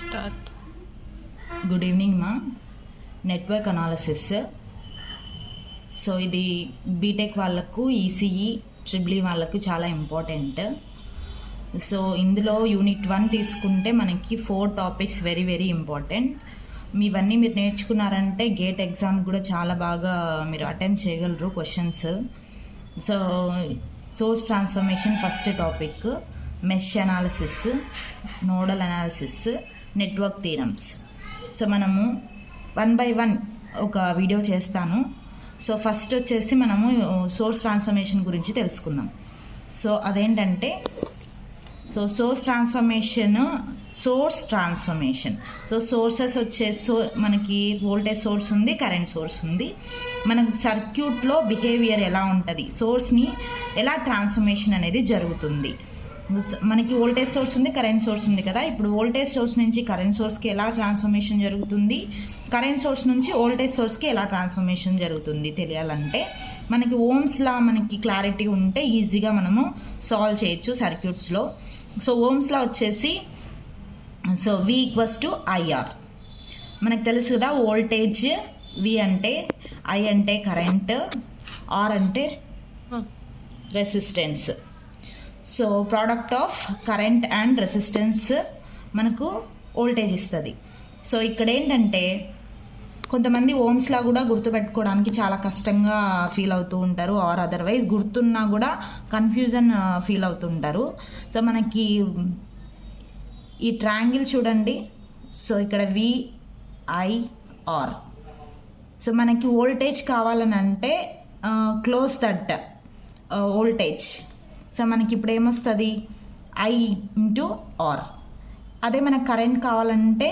Start. Good evening మా. Network analysis. So ఇది BTech వాళ్ళకు, ఈసీఈ, ట్రిపుల్ వాళ్ళకు చాలా ఇంపార్టెంట్. సో ఇందులో యూనిట్ 1 తీసుకుంటే మనకి 4 టాపిక్స్ వెరీ వెరీ ఇంపార్టెంట్. ఇవన్నీ మీరు నేర్చుకున్నారంటే గేట్ ఎగ్జామ్ కూడా చాలా బాగా మీరు అటెంప్ట్ చేయగలరు questions. So source transformation first topic, mesh analysis, nodal analysis, network theorems. So మనము 1 by 1 ఒక వీడియో చేస్తాను. సో ఫస్ట్ వచ్చేసి మనము సోర్స్ ట్రాన్స్ఫర్మేషన్ గురించి తెలుసుకుందాం. సో అదేంటంటే సోర్స్ ట్రాన్స్ఫర్మేషన్. సో సోర్సెస్ వచ్చేసి మనకి వోల్టేజ్ సోర్స్ ఉంది, కరెంట్ సోర్స్ ఉంది. మనకు సర్క్యూట్లో బిహేవియర్ ఎలా ఉంటుంది, సోర్స్ని ఎలా ట్రాన్స్ఫర్మేషన్ అనేది జరుగుతుంది. మనకి వోల్టేజ్ సోర్స్ ఉంది, కరెంట్ సోర్స్ ఉంది కదా. ఇప్పుడు వోల్టేజ్ సోర్స్ నుంచి కరెంట్ సోర్స్కి ఎలా ట్రాన్స్ఫర్మేషన్ జరుగుతుంది, కరెంట్ సోర్స్ నుంచి వోల్టేజ్ సోర్స్కి ఎలా ట్రాన్స్ఫర్మేషన్ జరుగుతుంది తెలియాలంటే మనకి ఓమ్స్ లా మనకి క్లారిటీ ఉంటే ఈజీగా మనము సాల్వ్ చేయొచ్చు సర్క్యూట్స్లో. సో ఓమ్స్ లా వచ్చేసి సో V = IR. మనకు తెలుసు కదా, వోల్టేజ్ V అంటే, I అంటే కరెంట్, R అంటే resistance. So product of current and resistance మనకు వోల్టేజ్ ఇస్తుంది. సో ఇక్కడ ఏంటంటే కొంతమంది ఓమ్స్లా కూడా గుర్తుపెట్టుకోవడానికి చాలా కష్టంగా ఫీల్ అవుతూ ఉంటారు, ఆర్ అదర్వైజ్ గుర్తున్నా కూడా కన్ఫ్యూజన్ ఫీల్ అవుతుంటారు. సో మనకి ఈ ట్రయాంగిల్ చూడండి. సో ఇక్కడ VIR. సో మనకి వోల్టేజ్ కావాలని అంటే క్లోజ్ దట్ వోల్టేజ్. సో మనకి ఇప్పుడు ఏమొస్తుంది, I × R. అదే మనకు కరెంట్ కావాలంటే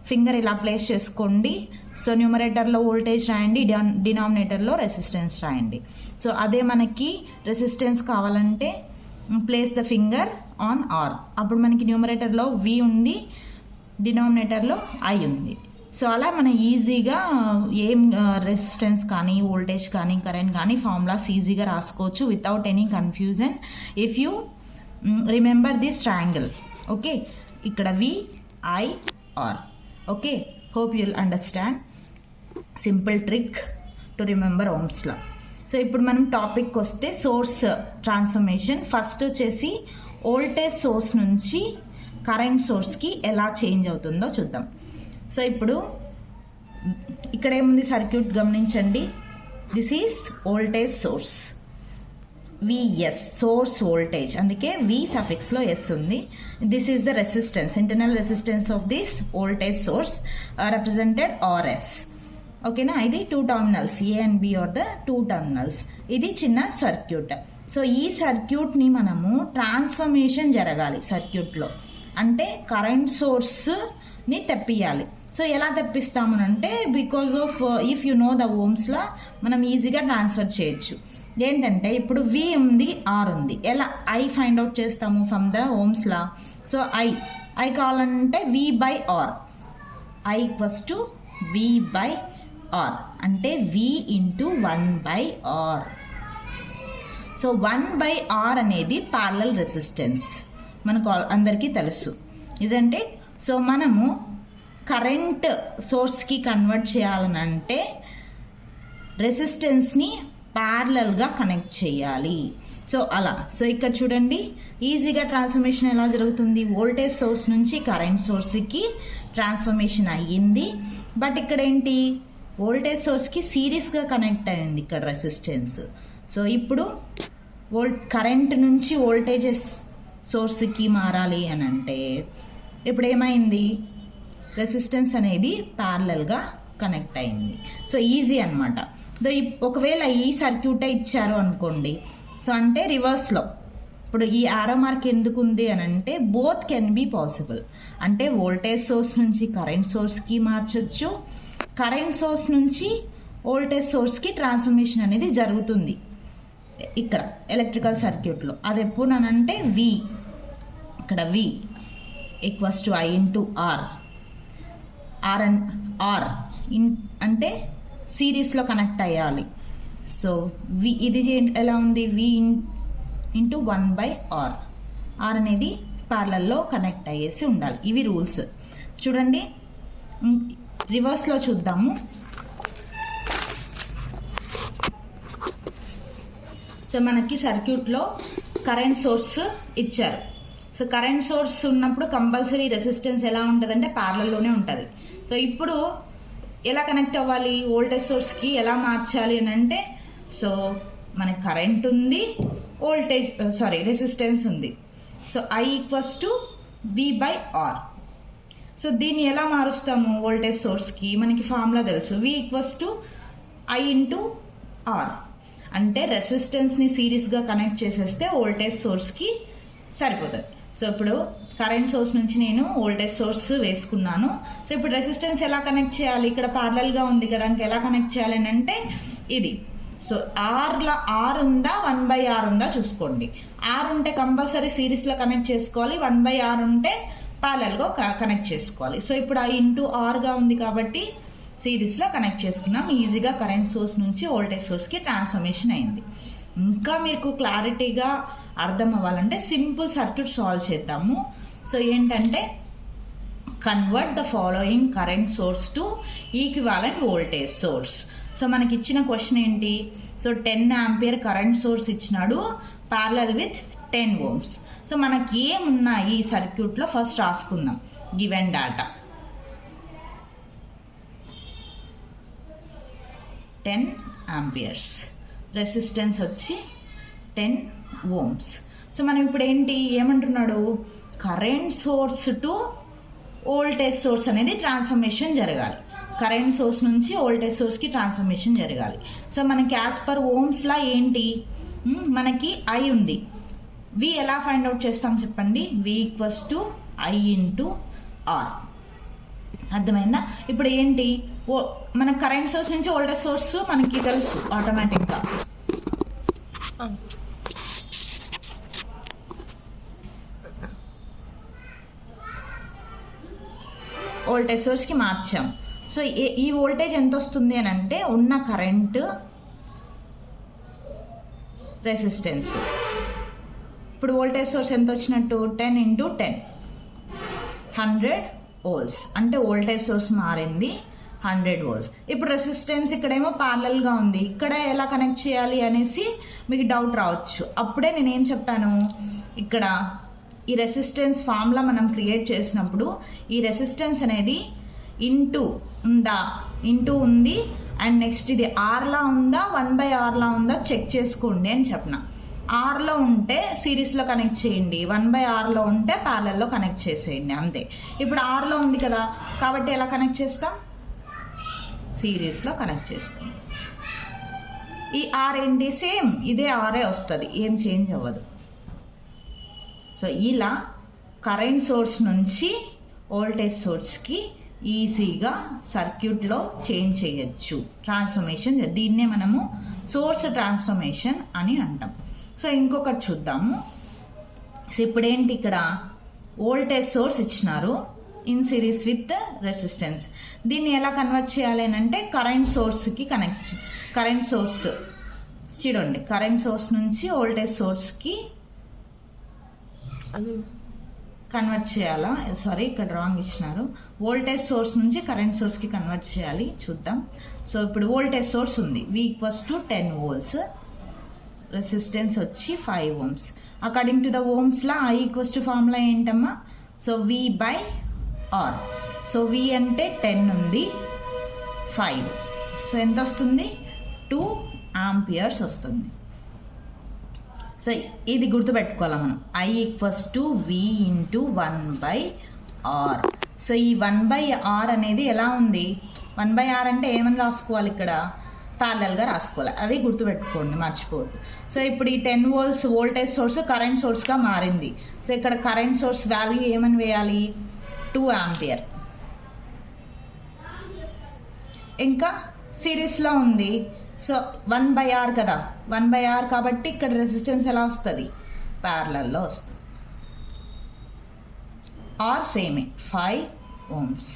ఫింగర్ ఇలా ప్లేస్ చేసుకోండి. సో న్యూమరేటర్లో వోల్టేజ్ రాయండి, డినామినేటర్లో రెసిస్టెన్స్ రాయండి. సో అదే మనకి రెసిస్టెన్స్ కావాలంటే place the finger on R. అప్పుడు మనకి న్యూమరేటర్లో V ఉంది, డినామినేటర్లో I ఉంది. సో అలా మనం ఈజీగా ఏం రెసిస్టెన్స్ కానీ, వోల్టేజ్ కానీ, కరెంట్ కానీ ఫార్ములాస్ ఈజీగా రాసుకోవచ్చు without any confusion if you remember this triangle. Okay, ఇక్కడ VIR. Okay, hope you'll understand. Simple trick to remember Ohm's law. So ఇప్పుడు మనం టాపిక్ వస్తే సోర్స్ ట్రాన్స్ఫర్మేషన్. ఫస్ట్ వచ్చేసి వోల్టేజ్ సోర్స్ నుంచి కరెంట్ సోర్స్కి ఎలా చేంజ్ అవుతుందో చూద్దాం. సో ఇప్పుడు ఇక్కడ ఏముంది సర్క్యూట్ గమనించండి. This is voltage source, VS, source voltage, అందుకే V సఫిక్స్లో S ఉంది. This is the resistance, internal resistance of this voltage source represented RS. ఓకేనా, ఇది 2 terminals, A and B are the 2 terminals. ఇది చిన్న సర్క్యూట్. సో ఈ సర్క్యూట్ని మనము ట్రాన్స్ఫర్మేషన్ జరగాలి సర్క్యూట్లో, అంటే కరెంట్ సోర్స్ని తెప్పియాలి. సో ఎలా తెప్పిస్తామనంటే because of if you know the ఓమ్స్లా మనం ఈజీగా ట్రాన్స్ఫర్ చేయొచ్చు. ఏంటంటే ఇప్పుడు V ఉంది, R ఉంది, ఎలా I ఫైండ్ అవుట్ చేస్తాము from the Ohm's law. So I కావాలంటే V/R, I = V/R అంటే V × 1/R. సో 1/R అనేది ప్యారలల్ రెసిస్టెన్స్, మనకు అందరికీ తెలుసు, ఇజంట్ ఇట్. సో మనము కరెంట్ సోర్స్కి కన్వర్ట్ చేయాలనంటే రెసిస్టెన్స్ని ప్యారలల్గా కనెక్ట్ చేయాలి. సో అలా. సో ఇక్కడ చూడండి, ఈజీగా ట్రాన్స్ఫర్మేషన్ ఎలా జరుగుతుంది, వోల్టేజ్ సోర్స్ నుంచి కరెంట్ సోర్స్కి ట్రాన్స్ఫర్మేషన్ అయ్యింది. బట్ ఇక్కడ ఏంటి, వోల్టేజ్ సోర్స్కి సిరీస్గా కనెక్ట్ అయింది ఇక్కడ రెసిస్టెన్స్. సో ఇప్పుడు కరెంట్ నుంచి వోల్టేజెస్ సోర్స్కి మారాలి అని అంటే ఇప్పుడు ఏమైంది, రెసిస్టెన్స్ అనేది ప్యారలల్గా కనెక్ట్ అయింది. సో ఈజీ అనమాట. ఒకవేళ ఈ సర్క్యూటే ఇచ్చారు అనుకోండి, సో అంటే రివర్స్లో ఇప్పుడు ఈ ఆరో మార్క్ ఎందుకు ఉంది అని అంటే బోత్ కెన్ బీ పాసిబుల్. అంటే వోల్టేజ్ సోర్స్ నుంచి కరెంట్ సోర్స్కి మార్చొచ్చు, కరెంట్ సోర్స్ నుంచి వోల్టేజ్ సోర్స్కి ట్రాన్స్ఫర్మేషన్ అనేది జరుగుతుంది ఇక్కడ ఎలక్ట్రికల్ సర్క్యూట్లో. అది ఎప్పుడు అంటే ఇక్కడ V = I × R. R అంటే సిరీస్లో కనెక్ట్ అయ్యాలి. సో ఇది ఎలా ఉంది, V × 1/R. R అనేది ప్యారలల్లో కనెక్ట్ అయ్యేసి ఉండాలి. ఇవి రూల్స్. చూడండి, రివర్స్లో చూద్దాము. సో మనకి సర్క్యూట్లో కరెంట్ సోర్స్ ఇచ్చారు. సో కరెంట్ సోర్స్ ఉన్నప్పుడు కంపల్సరీ రెసిస్టెన్స్ ఎలా ఉంటుందంటే ప్యారలల్లోనే ఉంటుంది. సో ఇప్పుడు ఎలా కనెక్ట్ అవ్వాలి, వోల్టేజ్ సోర్స్కి ఎలా మార్చాలి అని అంటే, సో మనకి కరెంట్ ఉంది, రెసిస్టెన్స్ ఉంది. So I = V/R. సో దీన్ని ఎలా మారుస్తాము వోల్టేజ్ సోర్స్కి? మనకి ఫార్ములా తెలుసు, V = I × R. అంటే రెసిస్టెన్స్ని సిరీస్గా కనెక్ట్ చేసేస్తే వోల్టేజ్ సోర్స్కి సరిపోతుంది. సో ఇప్పుడు కరెంట్ సోర్స్ నుంచి నేను వోల్టేజ్ సోర్స్ వేసుకున్నాను. సో ఇప్పుడు రెసిస్టెన్స్ ఎలా కనెక్ట్ చేయాలి? ఇక్కడ ప్యారలల్గా ఉంది కదా, ఇంకా ఎలా కనెక్ట్ చేయాలి అని అంటే ఇది. సో R ఉందా 1/R ఉందా చూసుకోండి. R ఉంటే కంపల్సరీ సిరీస్లో కనెక్ట్ చేసుకోవాలి, 1/R ఉంటే ప్యారలల్గా కనెక్ట్ చేసుకోవాలి. సో ఇప్పుడు I × Rగా ఉంది కాబట్టి సిరీస్లో కనెక్ట్ చేసుకున్నాం. ఈజీగా కరెంట్ సోర్స్ నుంచి వోల్టేజ్ సోర్స్కి ట్రాన్స్ఫర్మేషన్ అయింది. ఇంకా మీకు క్లారిటీగా అర్థం అవ్వాలంటే సింపుల్ సర్క్యూట్ సాల్వ్ చేద్దాము. సో ఏంటంటే, convert the following current source to equivalent voltage source. So మనకి ఇచ్చిన క్వశ్చన్ ఏంటి? సో 10 ఆంపియర్ కరెంట్ సోర్స్ ఇచ్చినాడు, ప్యారలల్ విత్ 10 ohms. సో మనకి ఏమున్నాయి ఈ సర్క్యూట్లో ఫస్ట్ రాసుకుందాం. గివెన్ డేటా 10 ఆంపియర్స్, రెసిస్టెన్స్ వచ్చి 10 ohms. సో మనం ఇప్పుడు ఏమంటున్నాడు? Current source to voltage source అనేది ట్రాన్స్ఫర్మేషన్ జరగాలి. కరెంట్ సోర్స్ నుంచి వోల్టేజ్ సోర్స్కి ట్రాన్స్ఫర్మేషన్ జరగాలి. సో మనకి యాజ్ పర్ ఓమ్స్లా ఏంటి, మనకి I ఉంది. V ఎలా ఫైండ్ అవుట్ చేస్తాం చెప్పండి? V = I × R. అర్థమైందా? ఇప్పుడు ఏంటి, మన కరెంట్ సోర్స్ నుంచి వోల్టేజ్ సోర్స్ మనకి తెలుసు ఆటోమేటిక్గా. వోల్టేజ్ సోర్స్కి మార్చాం. సో ఈ వోల్టేజ్ ఎంత వస్తుంది అని అంటే, ఉన్న కరెంటు, రెసిస్టెన్స్. ఇప్పుడు వోల్టేజ్ సోర్స్ ఎంత వచ్చినట్టు? 10 × 10 100 volts. అంటే వోల్టేజ్ సోర్స్ మారింది, 100 volts. ఇప్పుడు రెసిస్టెన్స్ ఇక్కడేమో ప్యారలల్గా ఉంది, ఇక్కడ ఎలా కనెక్ట్ చేయాలి అనేసి మీకు డౌట్ రావచ్చు. అప్పుడే నేనేం చెప్పాను, ఇక్కడ ఈ రెసిస్టెన్స్ ఫార్ములా మనం క్రియేట్ చేసినప్పుడు ఈ రెసిస్టెన్స్ అనేది ఇంటూ ఉంది, అండ్ నెక్స్ట్ ఇది ఆర్లా ఉందా 1/Rలా ఉందా చెక్ చేసుకోండి అని చెప్పిన. ఆర్లో ఉంటే సిరీస్లో కనెక్ట్ చేయండి, 1/Rలో ఉంటే ప్యారలల్లో కనెక్ట్ చేసేయండి, అంతే. ఇప్పుడు ఆర్లో ఉంది కదా కాబట్టి ఎలా కనెక్ట్ చేస్తాం? సిరీస్లో కనెక్ట్ చేస్తాం. ఈ ఆర్ ఏంటి? సేమ్ ఇదే ఆరే వస్తుంది, ఏం చేంజ్ అవ్వదు. సో ఇలా కరెంట్ సోర్స్ నుంచి వోల్టేజ్ సోర్స్కి ఈజీగా సర్క్యూట్లో చేంజ్ చేయొచ్చు, ట్రాన్స్ఫర్మేషన్. దీన్నే మనము సోర్స్ ట్రాన్స్ఫర్మేషన్ అని అంటాం. సో ఇంకొకటి చూద్దాము. సో ఇప్పుడేంటి, ఇక్కడ వోల్టేజ్ సోర్స్ ఇచ్చినారు ఇన్ సిరీస్ విత్ రెసిస్టెన్స్. దీన్ని ఎలా కన్వర్ట్ చేయాలి అని అంటే, కరెంట్ సోర్స్కి కరెంట్ సోర్స్ చూడండి, కరెంట్ సోర్స్ నుంచి వోల్టేజ్ సోర్స్కి కన్వర్ట్ చేయాలా? సారీ, ఇక్కడ రాంగ్ ఇచ్చినారు. వోల్టేజ్ సోర్స్ నుంచి కరెంట్ సోర్స్కి కన్వర్ట్ చేయాలి, చూద్దాం. సో ఇప్పుడు వోల్టేజ్ సోర్స్ ఉంది, V = 10 volts, రెసిస్టెన్స్ వచ్చి 5 ohms. According to the Ohm's law I = formula ఏంటమ్మా? So V/R. సో V అంటే 10 ఉంది, 5. సో ఎంత వస్తుంది? 2 amperes వస్తుంది. సో ఇది గుర్తుపెట్టుకోవాలి మనం, I = V × 1/R. సో ఈ 1/R అనేది ఎలా ఉంది? 1/R అంటే ఏమని రాసుకోవాలి? ఇక్కడ ప్యారలల్గా రాసుకోవాలి, అది గుర్తుపెట్టుకోండి, మర్చిపోవద్దు. సో ఇప్పుడు ఈ 10 volts వోల్టేజ్ సోర్స్ కరెంట్ సోర్స్గా మారింది. సో ఇక్కడ కరెంట్ సోర్స్ వాల్యూ ఏమని వేయాలి? 2 ampere. ఇంకా సిరీస్లో ఉంది, సో 1/R కదా, 1/R కాబట్టి ఇక్కడ రెసిస్టెన్స్ ఎలా వస్తుంది? ప్యారలల్లో వస్తుంది. ఆర్ సేమే 5 ohms.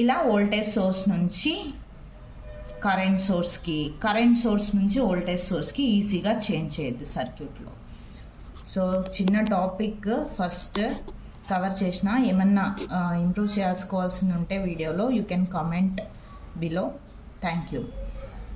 ఇలా వోల్టేజ్ సోర్స్ నుంచి కరెంట్ సోర్స్కి, కరెంట్ సోర్స్ నుంచి వోల్టేజ్ సోర్స్కి ఈజీగా చేంజ్ చేయొద్దు సర్క్యూట్లో. సో చిన్న టాపిక్ ఫస్ట్ కవర్ చేసిన, ఏమన్నా ఇంప్రూవ్ చేసుకోవాల్సింది ఉంటే వీడియోలో you can comment below. Thank you.